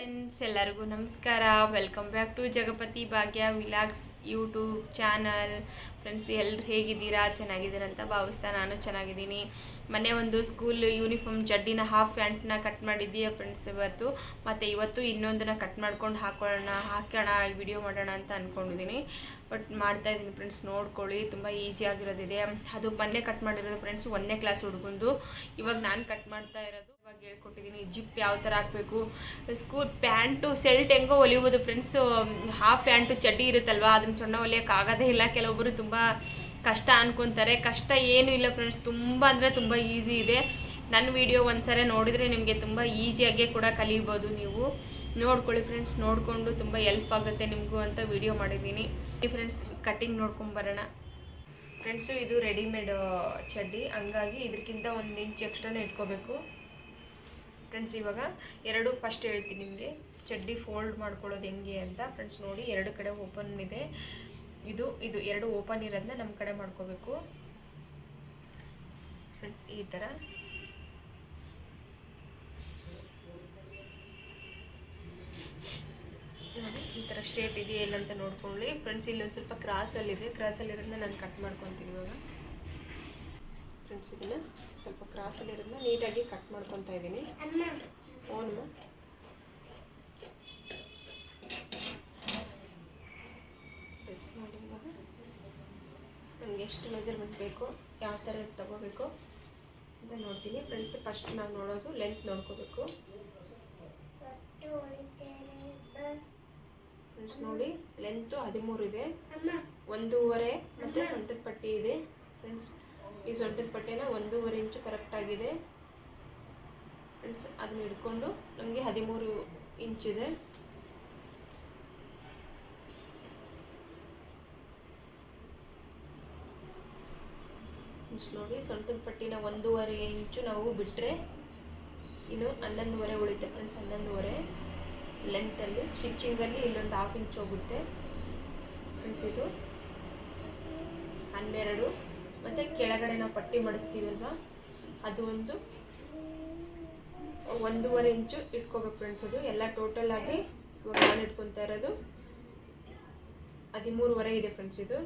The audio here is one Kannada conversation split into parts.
ಫ್ರೆಂಡ್ಸ್, ಎಲ್ಲರಿಗೂ ನಮಸ್ಕಾರ. Welcome back to Jagapathi Bhagya vlogs YouTube channel. Friends, ಎಲ್ಲರೂ ಹೇಗಿದ್ದೀರಾ? ಚೆನ್ನಾಗಿದ್ದೀರಾ ಅಂತ ಭಾವಿಸ್ತಾ ನಾನು ಚೆನ್ನಾಗಿದ್ದೀನಿ. ಮೊನ್ನೆ ಒಂದು ಸ್ಕೂಲ್ ಯೂನಿಫಾರ್ಮ್ ಜಡ್ಡಿನ ಹಾಫ್ ಪ್ಯಾಂಟ್ನ ಕಟ್ ಮಾಡಿದ್ದೀಯ ಫ್ರೆಂಡ್ಸ್ ಮತ್ತು ಇವತ್ತು ಇನ್ನೊಂದನ್ನು ಕಟ್ ಮಾಡ್ಕೊಂಡು ಹಾಕೋಣ ವಿಡಿಯೋ ಮಾಡೋಣ ಅಂತ ಅಂದ್ಕೊಂಡಿದ್ದೀನಿ. ಬಟ್ ಮಾಡ್ತಾಯಿದ್ದೀನಿ ಫ್ರೆಂಡ್ಸ್, ನೋಡ್ಕೊಳ್ಳಿ. ತುಂಬ ಈಸಿಯಾಗಿರೋದಿದೆ. ಅದು ಮೊನ್ನೆ ಕಟ್ ಮಾಡಿರೋದು ಫ್ರೆಂಡ್ಸ್ 1ನೇ ಕ್ಲಾಸ್ ಹುಡುಗಂದು. ಇವಾಗ ನಾನು ಕಟ್ ಮಾಡ್ತಾ ಇರೋದು ಇವಾಗ ಹೇಳ್ಕೊಟ್ಟಿದ್ದೀನಿ. ಜಿಪ್ ಯಾವ ಥರ ಹಾಕಬೇಕು, ಸ್ಕೂಲ್ ಪ್ಯಾಂಟು ಸೆಲ್ಟ್ ಹೆಂಗೋ ಹೊಲಿಬೋದು ಫ್ರೆಂಡ್ಸ್. ಹಾಫ್ ಪ್ಯಾಂಟು ಚಡ್ಡಿ ಇರುತ್ತಲ್ವ, ಅದನ್ನು ಸಣ್ಣ ಹೊಲಿಯೋಕ್ಕಾಗೋದೇ ಇಲ್ಲ. ಕೆಲವೊಬ್ಬರು ತುಂಬ ಕಷ್ಟ ಅನ್ಕೊತಾರೆ. ಕಷ್ಟ ಏನೂ ಇಲ್ಲ ಫ್ರೆಂಡ್ಸ್, ತುಂಬ ಅಂದರೆ ತುಂಬ ಈಸಿ ಇದೆ. ನನ್ನ ವಿಡಿಯೋ ಒಂದ್ಸರಿ ನೋಡಿದರೆ ನಿಮಗೆ ತುಂಬ ಈಸಿಯಾಗೆ ಕೂಡ ಕಲಿಬೋದು. ನೀವು ನೋಡ್ಕೊಳ್ಳಿ ಫ್ರೆಂಡ್ಸ್, ನೋಡಿಕೊಂಡು ತುಂಬ ಹೆಲ್ಪ್ ಆಗುತ್ತೆ ನಿಮಗೂ ಅಂತ ವಿಡಿಯೋ ಮಾಡಿದ್ದೀನಿ. ಫ್ರೆಂಡ್ಸ್, ಕಟ್ಟಿಂಗ್ ನೋಡ್ಕೊಂಬರೋಣ. ಫ್ರೆಂಡ್ಸು, ಇದು ರೆಡಿಮೇಡ್ ಚಡ್ಡಿ, ಹಂಗಾಗಿ ಇದಕ್ಕಿಂತ 1 ಇಂಚ್ ಎಕ್ಸ್ಟ್ರಾನೇ ಇಟ್ಕೋಬೇಕು ಫ್ರೆಂಡ್ಸ್. ಇವಾಗ ಎರಡು ಫಸ್ಟ್ ಹೇಳ್ತೀನಿ ನಿಮಗೆ ಚಡ್ಡಿ ಫೋಲ್ಡ್ ಮಾಡ್ಕೊಳ್ಳೋದು ಹೆಂಗೆ ಅಂತ. ಫ್ರೆಂಡ್ಸ್ ನೋಡಿ, ಎರಡು ಕಡೆ ಓಪನ್ ಇದೆ. ಇದು ಎರಡು ಓಪನ್ ಇರೋದನ್ನ ನಮ್ಮ ಕಡೆ ಮಾಡ್ಕೋಬೇಕು ಫ್ರೆಂಡ್ಸ್. ಈ ಥರ ನೋಡಿ, ಈ ಥರ ಸ್ಟ್ರೇಟ್ ಇದೆಯಾ ಇಲ್ಲ ಅಂತ ನೋಡ್ಕೊಳ್ಳಿ ಫ್ರೆಂಡ್ಸ್. ಇಲ್ಲೊಂದು ಸ್ವಲ್ಪ ಕ್ರಾಸಲ್ಲಿರೋದನ್ನ ನಾನು ಕಟ್ ಮಾಡ್ಕೊತೀನಿ ಇವಾಗ ಫ್ರೆಂಡ್ಸ್. ಇದನ್ನು ಸ್ವಲ್ಪ ಕ್ರಾಸಲ್ಲಿರೋದನ್ನ ನೀಟಾಗಿ ಕಟ್ ಮಾಡ್ಕೊತಾ ಇದ್ದೀನಿ. ಓನಮ್ಮ ಫ್ರೆಂಡ್ಸ್ ನೋಡಿ, ಇವಾಗ ನಮ್ಗೆ ಎಷ್ಟು ಮೆಜರ್ಮೆಂಟ್ ಬೇಕೋ, ಯಾವ ಥರ ತಗೋಬೇಕು ಅಂತ ನೋಡ್ತೀನಿ ಫ್ರೆಂಡ್ಸ್. ಫಸ್ಟ್ ನಾವು ನೋಡೋದು ಲೆಂತ್ ನೋಡ್ಕೋಬೇಕು ಫ್ರೆಂಡ್ಸ್. ನೋಡಿ, ಲೆಂತು 13 ಇದೆ, 1.5 ಮತ್ತು ಸೊಂಟದ ಪಟ್ಟಿ ಇದೆ ಫ್ರೆಂಡ್ಸ್. ಈ ಸೊಂಟದ ಪಟ್ಟಿನ 1.5 ಇಂಚು ಕರೆಕ್ಟಾಗಿದೆ ಫ್ರೆಂಡ್ಸ್. ಅದನ್ನ ಹಿಡ್ಕೊಂಡು ನಮಗೆ 13 ಇಂಚಿದೆ ಫ್ರೆಂಡ್ಸ್. ನೋಡಿ, ಸೊಂಟದ ಪಟ್ಟಿನ 1.5 ಇಂಚು ನಾವು ಬಿಟ್ಟರೆ ಇನ್ನು 11.5 ಉಳಿತೆ ಫ್ರೆಂಡ್ಸ್. 11.5 ಲೆಂತಲ್ಲಿ. ಸ್ಟಿಚ್ಚಿಂಗಲ್ಲಿ ಇಲ್ಲೊಂದು 1/2 ಇಂಚ್ ಹೋಗುತ್ತೆ ಫ್ರೆಂಡ್ಸ್. ಇದು 12 ಮತ್ತು ಕೆಳಗಡೆ ನಾವು ಪಟ್ಟಿ ಮಾಡಿಸ್ತೀವಲ್ವ, ಅದು ಒಂದು 1.5 ಇಂಚು ಇಟ್ಕೋಬೇಕು ಫ್ರೆಂಡ್ಸ್. ಅದು ಎಲ್ಲ ಟೋಟಲ್ ಆಗಿ ಇವಾಗ ನಾನು ಇಟ್ಕೊತಾ ಇರೋದು 13.5 ಇದೆ ಫ್ರೆಂಡ್ಸ್. ಇದು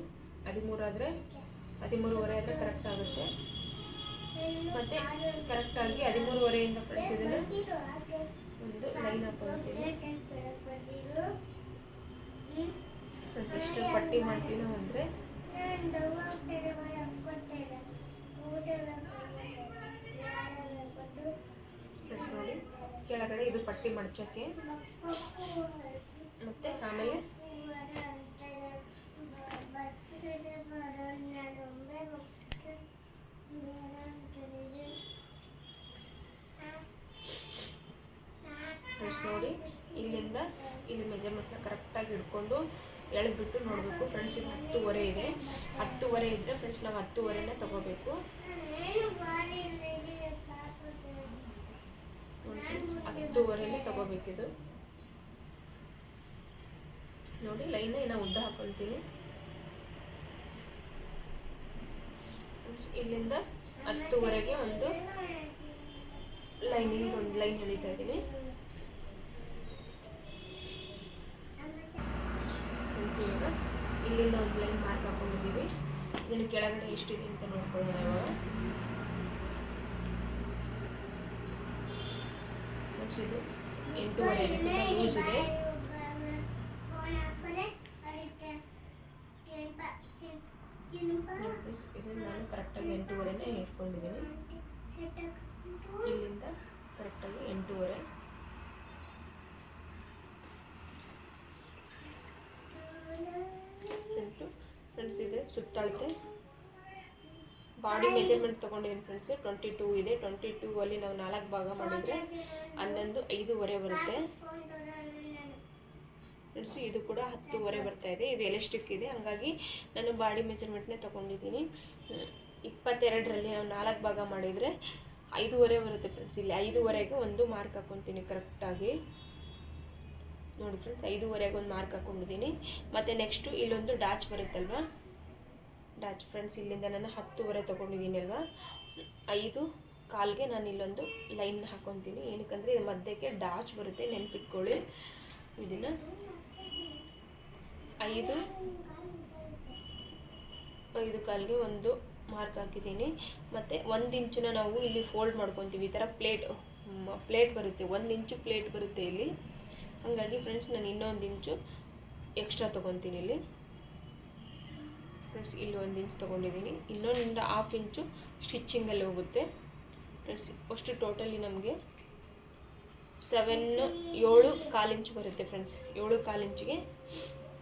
13.5 ಆದರೆ ಕರೆಕ್ಟ್ ಆಗುತ್ತೆ. ಮತ್ತು ಕರೆಕ್ಟಾಗಿ 13.5 ಫ್ರೆಂಡ್ಸ್ ಇದನ್ನು ಒಂದು ಲೈನ್ ಹಾಕೊಳ್ತೀವಿ ಫ್ರೆಂಡ್ಸ್. ಎಷ್ಟು ಪಟ್ಟಿ ಮಾಡ್ತೀವಿ ನಾವು ಅಂದರೆ ನೋಡಿ, ಕೆಳಗಡೆ ಇದು ಪಟ್ಟಿ ಮಡ್ಚಕ್ಕೆ, ಮತ್ತು ಆಮೇಲೆ ನೋಡಿ, ಇಲ್ಲಿಂದ ಇಲ್ಲಿ ಮೆಜರ್ಮೆಂಟ್ನ ಕರೆಕ್ಟಾಗಿ ಹಿಡ್ಕೊಂಡು ಎಳೆದ್ಬಿಟ್ಟು ನೋಡಬೇಕು ಫ್ರೆಂಡ್ಸ್. ಇದು 10.5 ಇದೆ. 10.5 ಇದ್ದರೆ ಫ್ರೆಂಡ್ಸ್ ನಾವು 10.5ನೇ ತಗೋಬೇಕು. 10.5ನೇ ತಗೋಬೇಕಿದು. ನೋಡಿ, ಲೈನ್ ನಾವು ಉದ್ದ ಹಾಕೊಳ್ತೀನಿ ಇಲ್ಲಿಂದ 10.5ಗೆ ಒಂದು ಲೈನ್ ಎಳಿತಾ ಇದ್ದೀನಿ ಫ್ರೆಂಡ್ಸ್. ಇವಾಗ ಇಲ್ಲಿಂದ ಒಂದು ಲೈನ್ ಮಾರ್ಕ್ ಹಾಕೊಂಡಿದ್ದೀವಿ. ಇದನ್ನು ಕೆಳಗಡೆ ಎಷ್ಟಿದೆ ಅಂತ ನೋಡ್ಕೊಳ್ಳೋಣ ಇವಾಗ ಫ್ರೆಂಡ್ಸ್. ಇದು 8.5 ಇದೆ, ತುಂಬ ಲೂಸ್ ಇದೆ. ಇದನ್ನು ನಾನು ಕರೆಕ್ಟಾಗಿ 8.5ನೇ ಇಟ್ಕೊಂಡಿದ್ದೀನಿ. ಇಲ್ಲಿಂದ ಕರೆಕ್ಟಾಗಿ 8.5 ಫ್ರೆಂಡ್ಸ್. ಇದೆ ಸುತ್ತಳತೆ ಬಾಡಿ ಮೆಜರ್ಮೆಂಟ್ ತೊಗೊಂಡಿದ್ದೀನಿ ಫ್ರೆಂಡ್ಸ್. 22 ಇದೆ. 22 ನಾವು 4 ಭಾಗ ಮಾಡಿದರೆ 11.5 ಬರುತ್ತೆ ಫ್ರೆಂಡ್ಸ್. ಇದು ಕೂಡ 10.5 ಬರ್ತಾ ಇದೆ. ಇದು ಎಲಾಸ್ಟಿಕ್ ಇದೆ, ಹಂಗಾಗಿ ನಾನು ಬಾಡಿ ಮೆಜರ್ಮೆಂಟ್ನೇ ತೊಗೊಂಡಿದ್ದೀನಿ. 22ರಲ್ಲಿ ನಾವು 4 ಭಾಗ ಮಾಡಿದರೆ 5.5 ಬರುತ್ತೆ ಫ್ರೆಂಡ್ಸ್. ಇಲ್ಲಿ 5.5ಗೆ ಒಂದು ಮಾರ್ಕ್ ಹಾಕ್ಕೊತೀನಿ ಕರೆಕ್ಟಾಗಿ. ನೋಡಿ ಫ್ರೆಂಡ್ಸ್, 5.5ಗೆ ಒಂದು ಮಾರ್ಕ್ ಹಾಕ್ಕೊಂಡಿದ್ದೀನಿ. ಮತ್ತು ನೆಕ್ಸ್ಟು ಇಲ್ಲೊಂದು ಡಾಚ್ ಬರುತ್ತಲ್ವ, ಡಾಚ್ ಫ್ರೆಂಡ್ಸ್. ಇಲ್ಲಿಂದ ನಾನು 10.5 ತೊಗೊಂಡಿದ್ದೀನಿ ಅಲ್ವಾ, 5 ಕಾಲಿಗೆ ನಾನು ಇಲ್ಲೊಂದು ಲೈನ್ ಹಾಕ್ಕೊತೀನಿ. ಏನಕ್ಕಂದರೆ ಇದು ಮಧ್ಯಕ್ಕೆ ಡಾಚ್ ಬರುತ್ತೆ, ನೆನ್ಪಿಟ್ಕೊಳ್ಳಿ. ಇದನ್ನು 5 ಕಾಲಿಗೆ ಒಂದು ಮಾರ್ಕ್ ಹಾಕಿದ್ದೀನಿ. ಮತ್ತು 1 ಇಂಚನ್ನ ನಾವು ಇಲ್ಲಿ ಫೋಲ್ಡ್ ಮಾಡ್ಕೊತೀವಿ. ಈ ಥರ ಪ್ಲೇಟ್ ಬರುತ್ತೆ, 1 ಇಂಚು ಪ್ಲೇಟ್ ಬರುತ್ತೆ ಇಲ್ಲಿ. ಹಾಗಾಗಿ ಫ್ರೆಂಡ್ಸ್ ನಾನು ಇನ್ನೊಂದು ಇಂಚು ಎಕ್ಸ್ಟ್ರಾ ತೊಗೊತೀನಿ ಇಲ್ಲಿ. ಫ್ರೆಂಡ್ಸ್ ಇಲ್ಲಿ 1 ಇಂಚ್ ತೊಗೊಂಡಿದ್ದೀನಿ, ಇನ್ನೊಂದು 1/2 ಇಂಚು ಸ್ಟಿಚ್ಚಿಂಗಲ್ಲಿ ಹೋಗುತ್ತೆ. ಫ್ರೆಂಡ್ಸ್ ಅಷ್ಟು ಟೋಟಲಿ ನಮಗೆ 7 ಕಾಲು ಇಂಚು ಬರುತ್ತೆ ಫ್ರೆಂಡ್ಸ್. 7 ಕಾಲು ಇಂಚಿಗೆ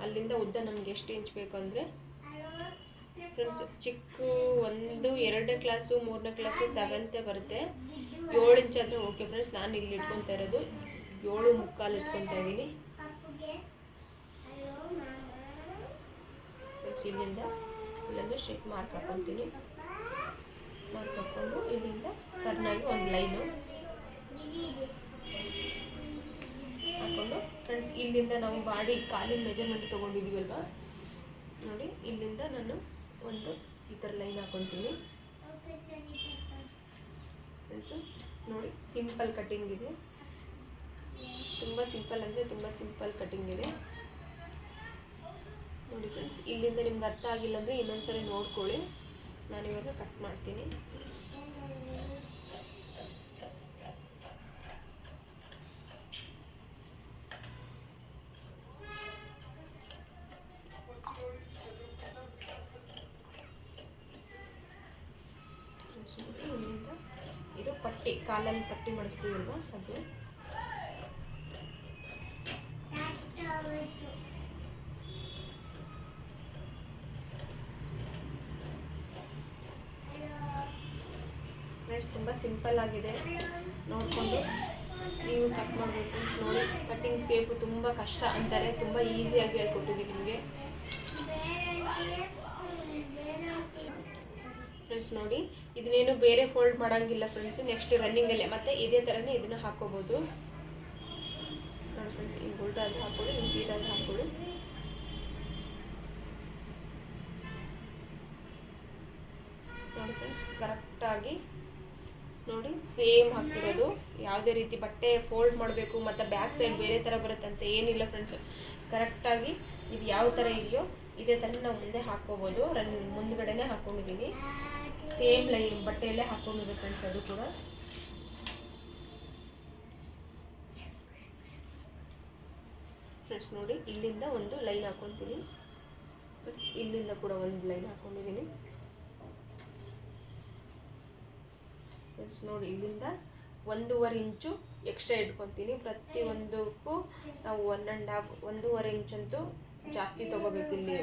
ಅಲ್ಲಿಂದ ಉದ್ದ ನಮಗೆ ಎಷ್ಟು ಇಂಚ್ ಬೇಕು ಅಂದರೆ ಫ್ರೆಂಡ್ಸ್, ಚಿಕ್ಕ 1, 2ನೇ ಕ್ಲಾಸು 3ನೇ ಕ್ಲಾಸು 7th ಬರುತ್ತೆ. 7 ಇಂಚ್ ಆದರೆ ಓಕೆ ಫ್ರೆಂಡ್ಸ್. ನಾನು ಇಲ್ಲಿ ಇಟ್ಕೊತಾ ಇರೋದು 7 ಮುಕ್ಕಾಲು ಇಟ್ಕೊತಾ ಇದ್ದೀನಿ ಫ್ರೆಂಡ್ಸ್. ಇಲ್ಲಿಂದ ಇಲ್ಲೊಂದು ಶೇಪ್ ಮಾರ್ಕ್ ಹಾಕ್ಕೊತೀನಿ. ಮಾರ್ಕ್ ಹಾಕ್ಕೊಂಡು ಇಲ್ಲಿಂದ ಕರ್ನಾಗಿ ಒಂದು ಲೈನು ಹಾಕ್ಕೊಂಡು ಫ್ರೆಂಡ್ಸ್, ಇಲ್ಲಿಂದ ನಾವು ಬಾಡಿ ಕಾಲಿನ ಮೆಜರ್ಮೆಂಟ್ ತೊಗೊಂಡಿದ್ದೀವಲ್ವ ನೋಡಿ, ಇಲ್ಲಿಂದ ನಾನು ಒಂದು ಈ ಥರ ಲೈನ್ ಹಾಕ್ಕೊತೀನಿ ಫ್ರೆಂಡ್ಸು. ನೋಡಿ ಸಿಂಪಲ್ ಕಟ್ಟಿಂಗ್ ಇದೆ, ತುಂಬ ಸಿಂಪಲ್ ಅಂದರೆ ತುಂಬ ಸಿಂಪಲ್ ಕಟ್ಟಿಂಗ್ ಇದೆ ನೋಡಿ ಫ್ರೆಂಡ್ಸ್. ಇಲ್ಲಿಂದ ನಿಮ್ಗೆ ಅರ್ಥ ಆಗಿಲ್ಲ ಅಂದರೆ ಇನ್ನೊಂದ್ಸರಿ ನೋಡ್ಕೊಳ್ಳಿ. ನಾನಿವಾಗ ಕಟ್ ಮಾಡ್ತೀನಿ. ಇಲ್ಲಿಂದ ಇದು ಪಟ್ಟಿ, ಕಾಲಲ್ಲಿ ಪಟ್ಟಿ ಮಾಡಿಸ್ತೀವಲ್ವ ಅದು. ಫ್ರೆಂಡ್ಸ್ ತುಂಬ ಸಿಂಪಲ್ ಆಗಿದೆ, ನೋಡಿಕೊಂಡು ನೀವು ಕಟ್ ಮಾಡಬೇಕು ಫ್ರೆಂಡ್ಸ್. ನೋಡಿ ಕಟ್ಟಿಂಗ್ ಶೇಪು ತುಂಬ ಕಷ್ಟ ಅಂತಾರೆ, ತುಂಬ ಈಸಿಯಾಗಿ ಹೇಳ್ಕೊಟ್ಟಿದ್ದೀನಿ ನಿಮಗೆ ಫ್ರೆಂಡ್ಸ್. ನೋಡಿ ಇದನ್ನೇನು ಬೇರೆ ಫೋಲ್ಡ್ ಮಾಡೋಂಗಿಲ್ಲ ಫ್ರೆಂಡ್ಸ್. ನೆಕ್ಸ್ಟ್ ರನ್ನಿಂಗಲ್ಲೇ ಮತ್ತೆ ಇದೇ ಥರನೇ ಇದನ್ನು ಹಾಕ್ಕೋಬೋದು ನೋಡಿ ಫ್ರೆಂಡ್ಸ್. ಹಿಂಗೆ ಉಲ್ಟಾದ ಹಾಕ್ಕೊಳ್ಳಿ, ಹಿಂಗೆ ಸೀದಾದ ಹಾಕ್ಕೊಳ್ಳಿ. ನೋಡಿ ಫ್ರೆಂಡ್ಸ್ ಕರೆಕ್ಟಾಗಿ ನೋಡಿ ಸೇಮ್ ಹಾಕ್ತಿರೋದು. ಯಾವುದೇ ರೀತಿ ಬಟ್ಟೆ ಫೋಲ್ಡ್ ಮಾಡಬೇಕು ಮತ್ತು ಬ್ಯಾಕ್ ಸೈಡ್ ಬೇರೆ ಥರ ಬರುತ್ತೆ ಅಂತ ಏನಿಲ್ಲ ಫ್ರೆಂಡ್ಸ್. ಕರೆಕ್ಟಾಗಿ ಇದು ಯಾವ ಥರ ಇದೆಯೋ ಇದೇ ಥರ ನಾವು ಮುಂದೆ ಹಾಕ್ಕೋಬೋದು. ಮುಂದ್ಗಡೆನೇ ಹಾಕ್ಕೊಂಡಿದ್ದೀನಿ, ಸೇಮ್ ಲೈನ್ ಬಟ್ಟೆಯಲ್ಲೇ ಹಾಕ್ಕೊಂಡಿರೋ ಫ್ರೆಂಡ್ಸ್. ಅದು ಕೂಡ ಫ್ರೆಂಡ್ಸ್ ನೋಡಿ ಇಲ್ಲಿಂದ ಒಂದು ಲೈನ್ ಹಾಕ್ಕೊತೀನಿ ಫ್ರೆಂಡ್ಸ್. ಇಲ್ಲಿಂದ ಕೂಡ ಒಂದು ಲೈನ್ ಹಾಕ್ಕೊಂಡಿದ್ದೀನಿ ಫ್ರೆಂಡ್ಸ್. ನೋಡಿ ಇಲ್ಲಿಂದ 1.5 ಇಂಚು ಎಕ್ಸ್ಟ್ರಾ ಇಟ್ಕೊತೀನಿ. ಪ್ರತಿಯೊಂದಕ್ಕೂ ನಾವು 1.5 ಇಂಚಂತೂ ಜಾಸ್ತಿ ತೊಗೋಬೇಕು. ಇಲ್ಲಿ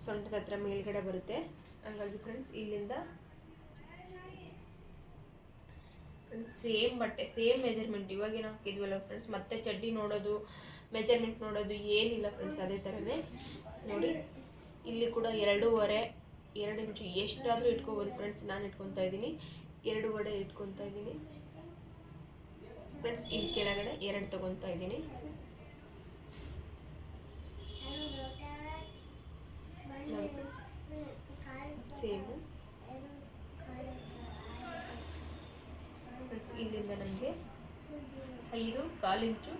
ಸೊಂಟದ ಹತ್ರ ಮೇಲ್ಗಡೆ ಬರುತ್ತೆ, ಹಂಗಾಗಿ ಫ್ರೆಂಡ್ಸ್ ಇಲ್ಲಿಂದ ಸೇಮ್ ಬಟ್ಟೆ ಸೇಮ್ ಮೆಜರ್ಮೆಂಟ್ ಇವಾಗೇನು ಹಾಕಿದ್ವಲ್ಲ ಫ್ರೆಂಡ್ಸ್. ಮತ್ತೆ ಚಡ್ಡಿ ನೋಡೋದು ಮೆಜರ್ಮೆಂಟ್ ನೋಡೋದು ಏನಿಲ್ಲ ಫ್ರೆಂಡ್ಸ್, ಅದೇ ಥರನೇ ನೋಡಿ. ಇಲ್ಲಿ ಕೂಡ 2 ಇಂಚು ಎಷ್ಟಾದರೂ ಇಟ್ಕೋಬೋದು ಫ್ರೆಂಡ್ಸ್. ನಾನು ಇಟ್ಕೊತಾ ಇದ್ದೀನಿ 2.5 ಇಟ್ಕೊತಾ ಇದ್ದೀನಿ ಫ್ರೆಂಡ್ಸ್. ಇಲ್ಲಿ ಕೆಳಗಡೆ 2 ತೊಗೊತಾ ಇದ್ದೀನಿ ಸೇಮು ಫ್ರೆಂಡ್ಸ್. ಇಲ್ಲಿಂದ ನಮಗೆ 5.25 ಇಂಚು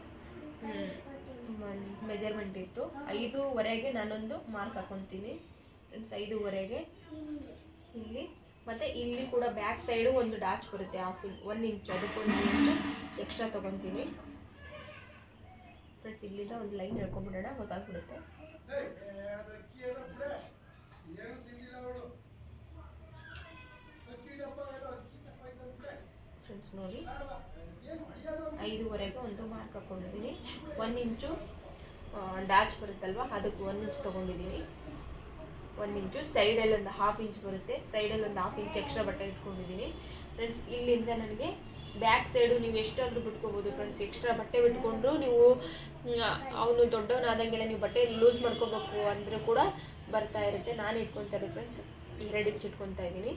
ಮೆಜರ್ಮೆಂಟ್ ಇತ್ತು. 5.25ಗೆ ನಾನೊಂದು ಮಾರ್ಕ್ ಹಾಕ್ಕೊತೀನಿ ಫ್ರೆಂಡ್ಸ್. 5.25ಗೆ ಇಲ್ಲಿ ಮತ್ತು ಇಲ್ಲಿ ಕೂಡ ಬ್ಯಾಕ್ ಸೈಡು ಒಂದು ಡಾಚ್ ಬರುತ್ತೆ 1 ಇಂಚು, ಅದಕ್ಕೆ 1 ಇಂಚು ಎಕ್ಸ್ಟ್ರಾ ತೊಗೊತೀನಿ ಫ್ರೆಂಡ್ಸ್. ಇಲ್ಲಿಂದ ಒಂದು ಲೈನ್ ಹೇಳ್ಕೊಂಬಿಡೋಣ, ಗೊತ್ತಾಗ್ಬಿಡುತ್ತೆ ಫ್ರೆಂಡ್ಸ್. ನೋಡಿ 5.25ಗೆ ಒಂದು ಮಾರ್ಕ್ ಹಾಕ್ಕೊಂಡಿದ್ದೀನಿ. 1 ಇಂಚು ಡಾಚ್ ಬರುತ್ತಲ್ವ, ಅದಕ್ಕೆ 1 ಇಂಚ್ ತೊಗೊಂಡಿದ್ದೀನಿ. 1 ಇಂಚು ಸೈಡಲ್ಲಿ ಒಂದು 1/2 ಇಂಚ್ ಬರುತ್ತೆ, ಸೈಡಲ್ಲಿ ಒಂದು 1/2 ಇಂಚ್ ಎಕ್ಸ್ಟ್ರಾ ಬಟ್ಟೆ ಇಟ್ಕೊಂಡಿದ್ದೀನಿ ಫ್ರೆಂಡ್ಸ್. ಇಲ್ಲಿಂದ ನನಗೆ ಬ್ಯಾಕ್ ಸೈಡು ನೀವು ಎಷ್ಟಾದರೂ ಬಿಟ್ಕೋಬೋದು ಫ್ರೆಂಡ್ಸ್. ಎಕ್ಸ್ಟ್ರಾ ಬಟ್ಟೆ ಬಿಟ್ಕೊಂಡ್ರು ನೀವು ಅವನು ದೊಡ್ಡವನಾದಂಗೆಲ್ಲ ನೀವು ಬಟ್ಟೆ ಲೂಸ್ ಮಾಡ್ಕೋಬೇಕು ಅಂದರೂ ಕೂಡ ಬರ್ತಾ ಇರುತ್ತೆ. ನಾನು ಇಟ್ಕೊತಾ ಇರೋದು ಫ್ರೆಂಡ್ಸ್ 2 ಇಂಚ್ ಇಟ್ಕೊತಾ ಇದ್ದೀನಿ.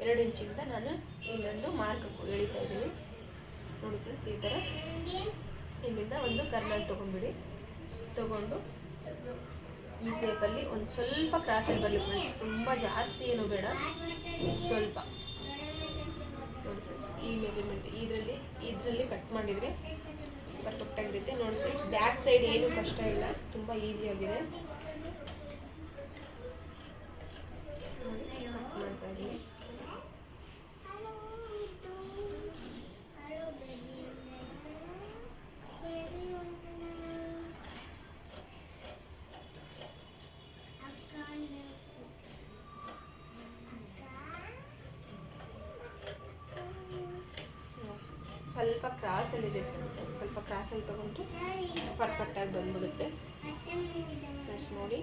2 ಇಂಚಿಂದ ನಾನು ಇಲ್ಲೊಂದು ಮಾರ್ಕ್ ಎಳಿತಾ ಇದ್ದೀನಿ ನೋಡಿ ಫ್ರೆಂಡ್ಸ್. ಈ ಥರ ಇಲ್ಲಿಂದ ಒಂದು ಕರ್ನಲ್ ತೊಗೊಂಡ್ಬಿಡಿ. ತೊಗೊಂಡು ಈ ಸೇಫಲ್ಲಿ ಒಂದು ಸ್ವಲ್ಪ ಕ್ರಾಸಲ್ಲಿ ಬರಲಿ ಫ್ರೆಂಡ್ಸ್, ತುಂಬ ಜಾಸ್ತಿ ಏನು ಬೇಡ, ಸ್ವಲ್ಪ ಈ ಮೆಜರ್ಮೆಂಟ್ ಇದರಲ್ಲಿ ಕಟ್ ಮಾಡಿದರೆ ಪರ್ಫೆಕ್ಟಾಗಿರುತ್ತೆ. ನೋಡಿ ಫ್ರೆಂಡ್ಸ್, ಬ್ಯಾಕ್ ಸೈಡ್ ಏನು ಕಷ್ಟ ಇಲ್ಲ, ತುಂಬ ಈಸಿಯಾಗಿದೆ. ನೋಡಿ ಕಟ್ ಮಾಡ್ತಾ ಇದ್ದೀನಿ. ಸ್ವಲ್ಪ ಕ್ರಾಸಲ್ಲಿದೆ ಫ್ರೆಂಡ್ಸ್, ಸ್ವಲ್ಪ ಕ್ರಾಸಲ್ಲಿ ತೊಗೊಂಡ್ರೆ ಪರ್ಫೆಕ್ಟಾಗಿ ಬಂದ್ಬಿಡುತ್ತೆ ಫ್ರೆಂಡ್ಸ್. ನೋಡಿ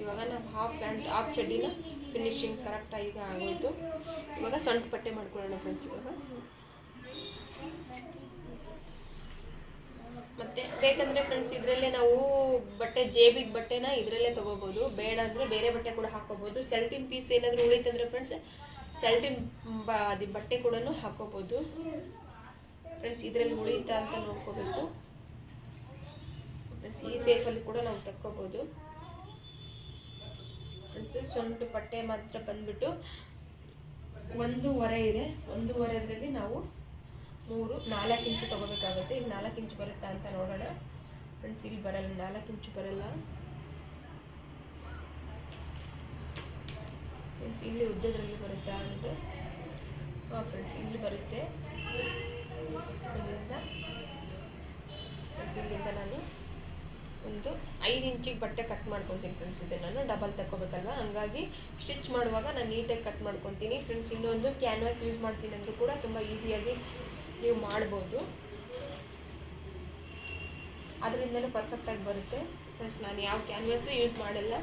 ಇವಾಗ ನಾವು ಹಾಫ್ ಚಡ್ಡಿನ ಫಿನಿಶಿಂಗ್ ಕರೆಕ್ಟಾಗಿ ಆಗೋಯ್ತು. ಇವಾಗ ಸೊಂಟ ಪಟ್ಟೆ ಮಾಡ್ಕೊಳ್ಳೋಣ ಫ್ರೆಂಡ್ಸ್. ಇವಾಗ ಮತ್ತು ಬೇಕಂದರೆ ಫ್ರೆಂಡ್ಸ್ ಇದರಲ್ಲೇ ನಾವು ಜೇಬಿಗೆ ಬಟ್ಟೆನ ಇದರಲ್ಲೇ ತೊಗೋಬೋದು, ಬೇಡ ಅಂದರೆ ಬೇರೆ ಬಟ್ಟೆ ಕೂಡ ಹಾಕೋಬೋದು. ಸೆಲ್ಟಿನ್ ಪೀಸ್ ಏನಾದರೂ ಉಳಿತಂದರೆ ಫ್ರೆಂಡ್ಸ್ ಸೆಲ್ಟಿನ್ ಅದು ಬಟ್ಟೆ ಕೂಡ ಹಾಕೋಬೋದು ಫ್ರೆಂಡ್ಸ್. ಇದರಲ್ಲಿ ಉಳಿತಾ ಅಂತ ನೋಡ್ಕೋಬೇಕು ಫ್ರೆಂಡ್ಸ್. ಈ ಸೇಫಲ್ಲಿ ಕೂಡ ನಾವು ತಕ್ಕೋಬೋದು ಫ್ರೆಂಡ್ಸ್. ಸೊಂಟ ಪಟ್ಟೆ ಮಾತ್ರ ಬಂದ್ಬಿಟ್ಟು 1.5 ಇದೆ. 1.5 ನಾವು 4 ಇಂಚು ತೊಗೋಬೇಕಾಗುತ್ತೆ. ಇಲ್ಲಿ 4 ಇಂಚು ಬರುತ್ತಾ ಅಂತ ನೋಡೋಣ ಫ್ರೆಂಡ್ಸ್. ಇಲ್ಲಿ ಬರಲ್ಲ, 4 ಇಂಚು ಬರಲ್ಲ ಫ್ರೆಂಡ್ಸ್. ಇಲ್ಲಿ ಉದ್ದದ್ರಲ್ಲಿ ಬರುತ್ತಾ ಅಂದರೆ ಫ್ರೆಂಡ್ಸ್ ಇಲ್ಲಿ ಬರುತ್ತೆ. ಇಲ್ಲಿಂದ ನಾನು ಒಂದು 5 ಇಂಚಿಗೆ ಬಟ್ಟೆ ಕಟ್ ಮಾಡ್ಕೊತೀನಿ ಫ್ರೆಂಡ್ಸ್. ಇದೆ ನಾನು ಡಬಲ್ ತಗೋಬೇಕಲ್ವ, ಹಂಗಾಗಿ ಸ್ಟಿಚ್ ಮಾಡುವಾಗ ನಾನು ನೀಟಾಗಿ ಕಟ್ ಮಾಡ್ಕೊತೀನಿ ಫ್ರೆಂಡ್ಸ್. ಇನ್ನೊಂದು ಕ್ಯಾನ್ವಾಸ್ ಯೂಸ್ ಮಾಡ್ತೀನಿ ಅಂದರೂ ಕೂಡ ತುಂಬ ಈಸಿಯಾಗಿ ನೀವು ಮಾಡ್ಬೋದು, ಅದರಿಂದಲೂ ಪರ್ಫೆಕ್ಟಾಗಿ ಬರುತ್ತೆ ಫ್ರೆಂಡ್ಸ್. ನಾನು ಯಾವ ಕ್ಯಾನ್ವಾಸು ಯೂಸ್ ಮಾಡಲ್ಲ.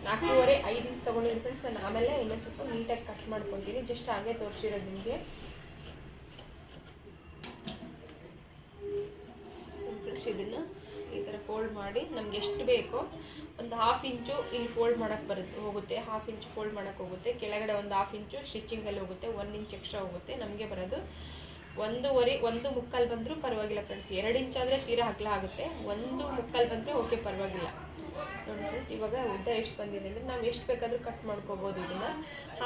4.5 ಇಂಚ್ ತೊಗೊಂಡಿದ್ದೀನಿ ಫ್ರೆಂಡ್ಸ್. ನಾನು ಆಮೇಲೆ ಇನ್ನೊಂದು ಸ್ವಲ್ಪ ನೀಟಾಗಿ ಕಟ್ ಮಾಡ್ಕೊತೀನಿ, ಜಸ್ಟ್ ಹಾಗೆ ತೋರಿಸಿರೋದು ನಿಮಗೆ ಫ್ರೆಂಡ್ಸ್. ಇದನ್ನು ಈ ಥರ ಫೋಲ್ಡ್ ಮಾಡಿ ನಮ್ಗೆ ಎಷ್ಟು ಬೇಕೋ ಒಂದು 1/2 ಇಂಚು ಇಲ್ಲಿ ಫೋಲ್ಡ್ ಮಾಡೋಕ್ಕೆ ಹೋಗುತ್ತೆ. 1/2 ಇಂಚು ಫೋಲ್ಡ್ ಮಾಡೋಕ್ಕೆ ಹೋಗುತ್ತೆ. ಕೆಳಗಡೆ ಒಂದು 1/2 ಇಂಚು ಸ್ಟಿಚಿಂಗಲ್ಲಿ ಹೋಗುತ್ತೆ. 1 ಇಂಚ್ ಎಕ್ಸ್ಟ್ರಾ ಹೋಗುತ್ತೆ. ನಮಗೆ ಬರೋದು 1.25 ಬಂದರೂ ಪರವಾಗಿಲ್ಲ ಫ್ರೆಂಡ್ಸ್. 2 ಇಂಚಾದರೆ ತೀರಾ ಅಗಲ ಆಗುತ್ತೆ. 1.25 ಬಂದರೆ ಓಕೆ, ಪರವಾಗಿಲ್ಲ. ನೋಡಿ ಫ್ರೆಂಡ್ಸ್, ಇವಾಗ ಉದ್ದ ಎಷ್ಟು ಬಂದಿದೆ ಅಂದರೆ ನಾವು ಎಷ್ಟು ಬೇಕಾದರೂ ಕಟ್ ಮಾಡ್ಕೋಬೋದು ಇದನ್ನು.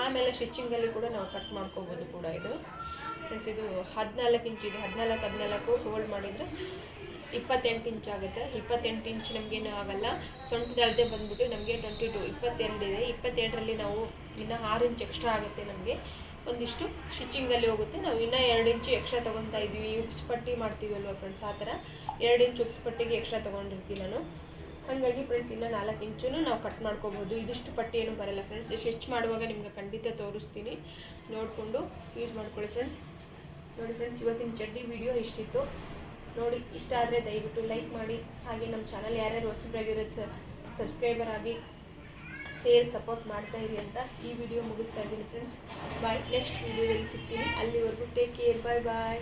ಆಮೇಲೆ ಸ್ಟಿಚಿಂಗಲ್ಲಿ ಕೂಡ ನಾವು ಕಟ್ ಮಾಡ್ಕೋಬೋದು ಕೂಡ ಇದು ಫ್ರೆಂಡ್ಸ್. ಇದು 14 ಇಂಚು ಇದೆ. 14 ಫೋಲ್ಡ್ ಮಾಡಿದರೆ 28 ಇಂಚ್ ಆಗುತ್ತೆ. 28 ಇಂಚ್ ನಮಗೇನು ಆಗಲ್ಲ. ಸೊಂಟದ ಅಳತೆ ಬಂದ್ಬಿಟ್ಟು ನಮಗೆ 22 ಇದೆ. 22ರಲ್ಲಿ ನಾವು ಇನ್ನು 6 ಇಂಚ್ ಎಕ್ಸ್ಟ್ರಾ ಆಗುತ್ತೆ. ನಮಗೆ ಒಂದಿಷ್ಟು ಸ್ಟಿಚಿಂಗಲ್ಲಿ ಹೋಗುತ್ತೆ. ನಾವು ಇನ್ನೂ 2 ಇಂಚು ಎಕ್ಸ್ಟ್ರಾ ತೊಗೊತಾ ಇದ್ದೀವಿ. ಉಕ್ಸ್ ಪಟ್ಟಿ ಮಾಡ್ತೀವಲ್ವ ಫ್ರೆಂಡ್ಸ್, ಆ ಥರ 2 ಇಂಚು ಉಕ್ಸ್ ಪಟ್ಟಿಗೆ ಎಕ್ಸ್ಟ್ರಾ ತೊಗೊಂಡಿರ್ತೀನಿ ನಾನು. ಹಾಗಾಗಿ ಫ್ರೆಂಡ್ಸ್ ಇನ್ನೂ 4 ಇಂಚು ನಾವು ಕಟ್ ಮಾಡ್ಕೋಬೋದು. ಇದಿಷ್ಟು ಪಟ್ಟಿ ಏನು ಬರಲ್ಲ ಫ್ರೆಂಡ್ಸ್. ಸ್ಟಿಚ್ ಮಾಡುವಾಗ ನಿಮ್ಗೆ ಖಂಡಿತ ತೋರಿಸ್ತೀನಿ, ನೋಡಿಕೊಂಡು ಯೂಸ್ ಮಾಡ್ಕೊಳ್ಳಿ ಫ್ರೆಂಡ್ಸ್. ನೋಡಿ ಫ್ರೆಂಡ್ಸ್, ಇವತ್ತಿನ ಚಡ್ಡಿ ವಿಡಿಯೋ ಇಷ್ಟಿತ್ತು. ನೋಡಿ, ಇಷ್ಟ ಆದರೆ ದಯವಿಟ್ಟು ಲೈಕ್ ಮಾಡಿ. ಹಾಗೆ ನಮ್ಮ ಚಾನಲ್ ಯಾರ್ಯಾರು ಹೊಸಬರಾಗಿರೋದು ಸಬ್ಸ್ಕ್ರೈಬರ್ ಆಗಿ ಸಪೋರ್ಟ್ ಮಾಡ್ತಾಯಿರಿ ಅಂತ ಈ ವಿಡಿಯೋ ಮುಗಿಸ್ತಾ ಇದ್ದೀನಿ ಫ್ರೆಂಡ್ಸ್. ಬಾಯ್. ನೆಕ್ಸ್ಟ್ ವಿಡಿಯೋದಲ್ಲಿ ಸಿಗ್ತೀನಿ. ಅಲ್ಲಿವರೆಗೂ ಟೇಕ್ ಕೇರ್. ಬಾಯ್ ಬಾಯ್.